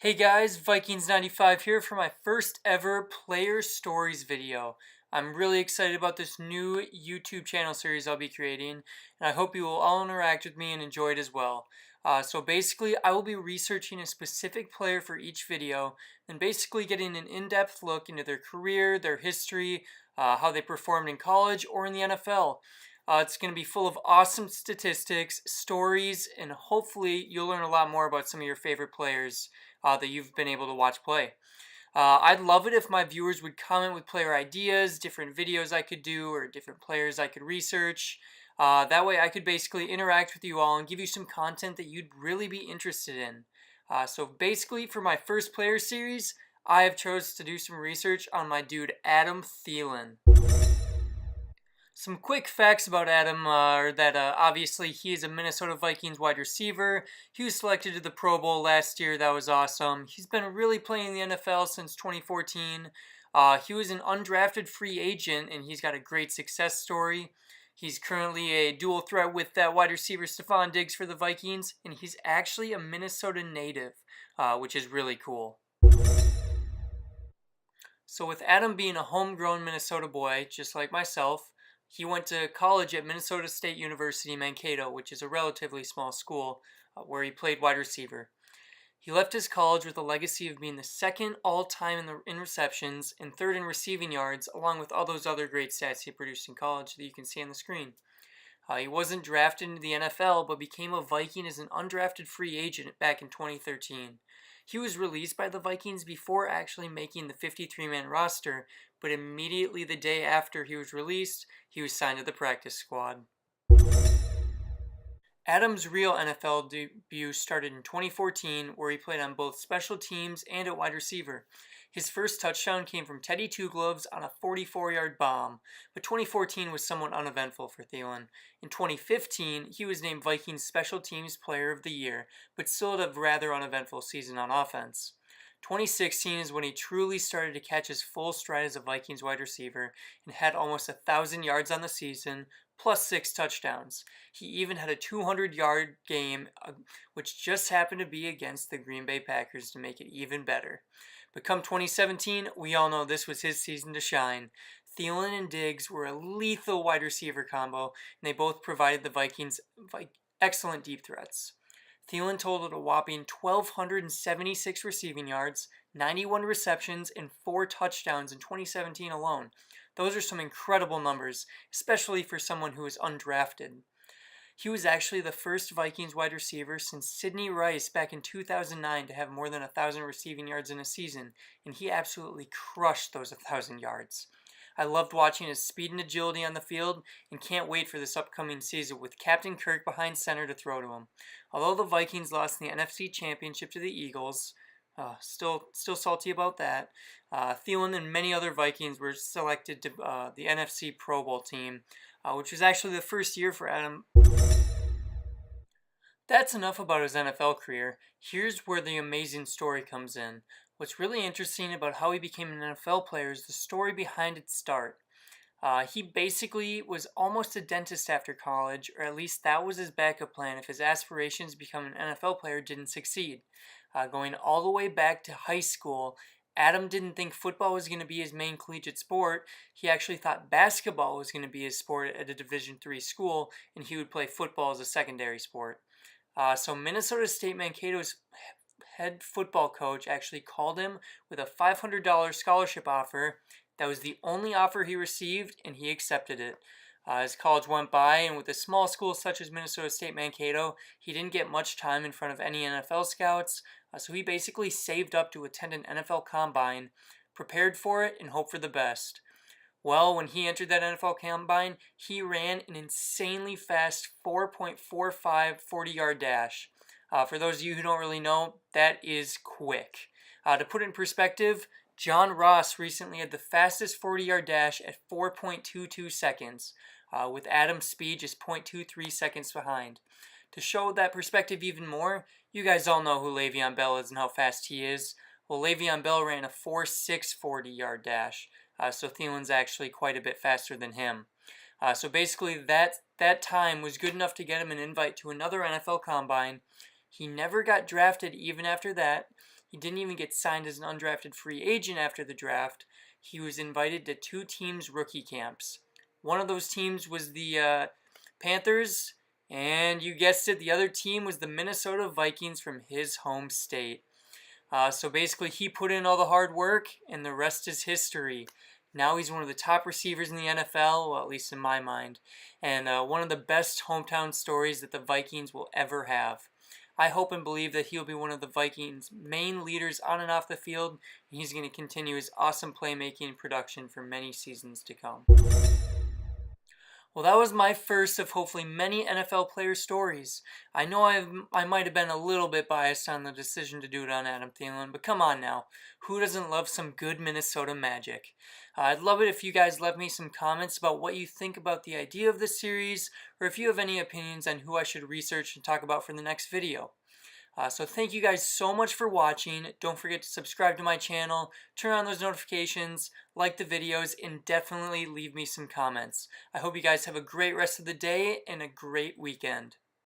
Hey guys, Vikings95 here for my first ever Player Stories video. I'm really excited about this new YouTube channel series I'll be creating, and I hope you will all interact with me and enjoy it as well. So basically, I will be researching a specific player for each video, and basically getting an in-depth look into their career, their history, how they performed in college or in the NFL. It's going to be full of awesome statistics, stories, and hopefully you'll learn a lot more about some of your favorite players that you've been able to watch play. I'd love it if my viewers would comment with player ideas, different videos I could do, or different players I could research. That way I could basically interact with you all and give you some content that you'd really be interested in. So basically, for my first player series, I have chose to do some research on my dude Adam Thielen. Some quick facts about Adam are that obviously he is a Minnesota Vikings wide receiver. He was selected to the Pro Bowl last year. That was awesome. He's been really playing in the NFL since 2014. He was an undrafted free agent, and he's got a great success story. He's currently a dual threat with that wide receiver Stephon Diggs for the Vikings, and he's actually a Minnesota native, which is really cool. So with Adam being a homegrown Minnesota boy, just like myself, he went to college at Minnesota State University, Mankato, which is a relatively small school, where he played wide receiver. He left his college with a legacy of being the second all-time in receptions and third in receiving yards, along with all those other great stats he produced in college that you can see on the screen. He wasn't drafted into the NFL, but became a Viking as an undrafted free agent back in 2013. He was released by the Vikings before actually making the 53-man roster, but immediately the day after he was released, he was signed to the practice squad. Adams' real NFL debut started in 2014, where he played on both special teams and at wide receiver. His first touchdown came from Teddy Two Gloves on a 44-yard bomb, but 2014 was somewhat uneventful for Thielen. In 2015, he was named Vikings Special Teams Player of the Year, but still had a rather uneventful season on offense. 2016 is when he truly started to catch his full stride as a Vikings wide receiver and had almost 1,000 yards on the season, plus 6 touchdowns. He even had a 200-yard game, which just happened to be against the Green Bay Packers to make it even better. But come 2017, we all know this was his season to shine. Thielen and Diggs were a lethal wide receiver combo, and they both provided the Vikings excellent deep threats. Thielen totaled a whopping 1,276 receiving yards, 91 receptions, and 4 touchdowns in 2017 alone. Those are some incredible numbers, especially for someone who was undrafted. He was actually the first Vikings wide receiver since Sidney Rice back in 2009 to have more than 1,000 receiving yards in a season, and he absolutely crushed those 1,000 yards. I loved watching his speed and agility on the field and can't wait for this upcoming season with Captain Kirk behind center to throw to him. Although the Vikings lost the NFC Championship to the Eagles, still salty about that, Thielen and many other Vikings were selected to the NFC Pro Bowl team, which was actually the first year for Adam. That's enough about his NFL career. Here's where the amazing story comes in. What's really interesting about how he became an NFL player is the story behind its start. He basically was almost a dentist after college, or at least that was his backup plan if his aspirations to become an NFL player didn't succeed. Going all the way back to high school, Adam didn't think football was going to be his main collegiate sport. He actually thought basketball was going to be his sport at a Division III school, and he would play football as a secondary sport. So Minnesota State Mankato's head football coach actually called him with a $500 scholarship offer. That was the only offer he received, and he accepted it. As college went by, and with a small school such as Minnesota State Mankato, he didn't get much time in front of any NFL scouts, so he basically saved up to attend an NFL combine, prepared for it, and hoped for the best. Well, when he entered that NFL combine, he ran an insanely fast 4.45 40-yard dash. For those of you who don't really know, that is quick. To put it in perspective, John Ross recently had the fastest 40-yard dash at 4.22 seconds, with Adam's speed just 0.23 seconds behind. To show that perspective even more, you guys all know who Le'Veon Bell is and how fast he is. Well, Le'Veon Bell ran a 4.6 40-yard dash, so Thielen's actually quite a bit faster than him. So basically that time was good enough to get him an invite to another NFL combine. He never got drafted even after that. He didn't even get signed as an undrafted free agent after the draft. He was invited to 2 teams' rookie camps. One of those teams was the Panthers, and you guessed it, the other team was the Minnesota Vikings from his home state. So basically, he put in all the hard work, and the rest is history. Now he's one of the top receivers in the NFL, well, at least in my mind, and one of the best hometown stories that the Vikings will ever have. I hope and believe that he'll be one of the Vikings' main leaders on and off the field, and he's going to continue his awesome playmaking and production for many seasons to come. Well, that was my first of hopefully many NFL player stories. I know I might have been a little bit biased on the decision to do it on Adam Thielen, but come on now. Who doesn't love some good Minnesota magic? I'd love it if you guys left me some comments about what you think about the idea of this series, or if you have any opinions on who I should research and talk about for the next video. So thank you guys so much for watching. Don't forget to subscribe to my channel, turn on those notifications, like the videos, and definitely leave me some comments. I hope you guys have a great rest of the day and a great weekend.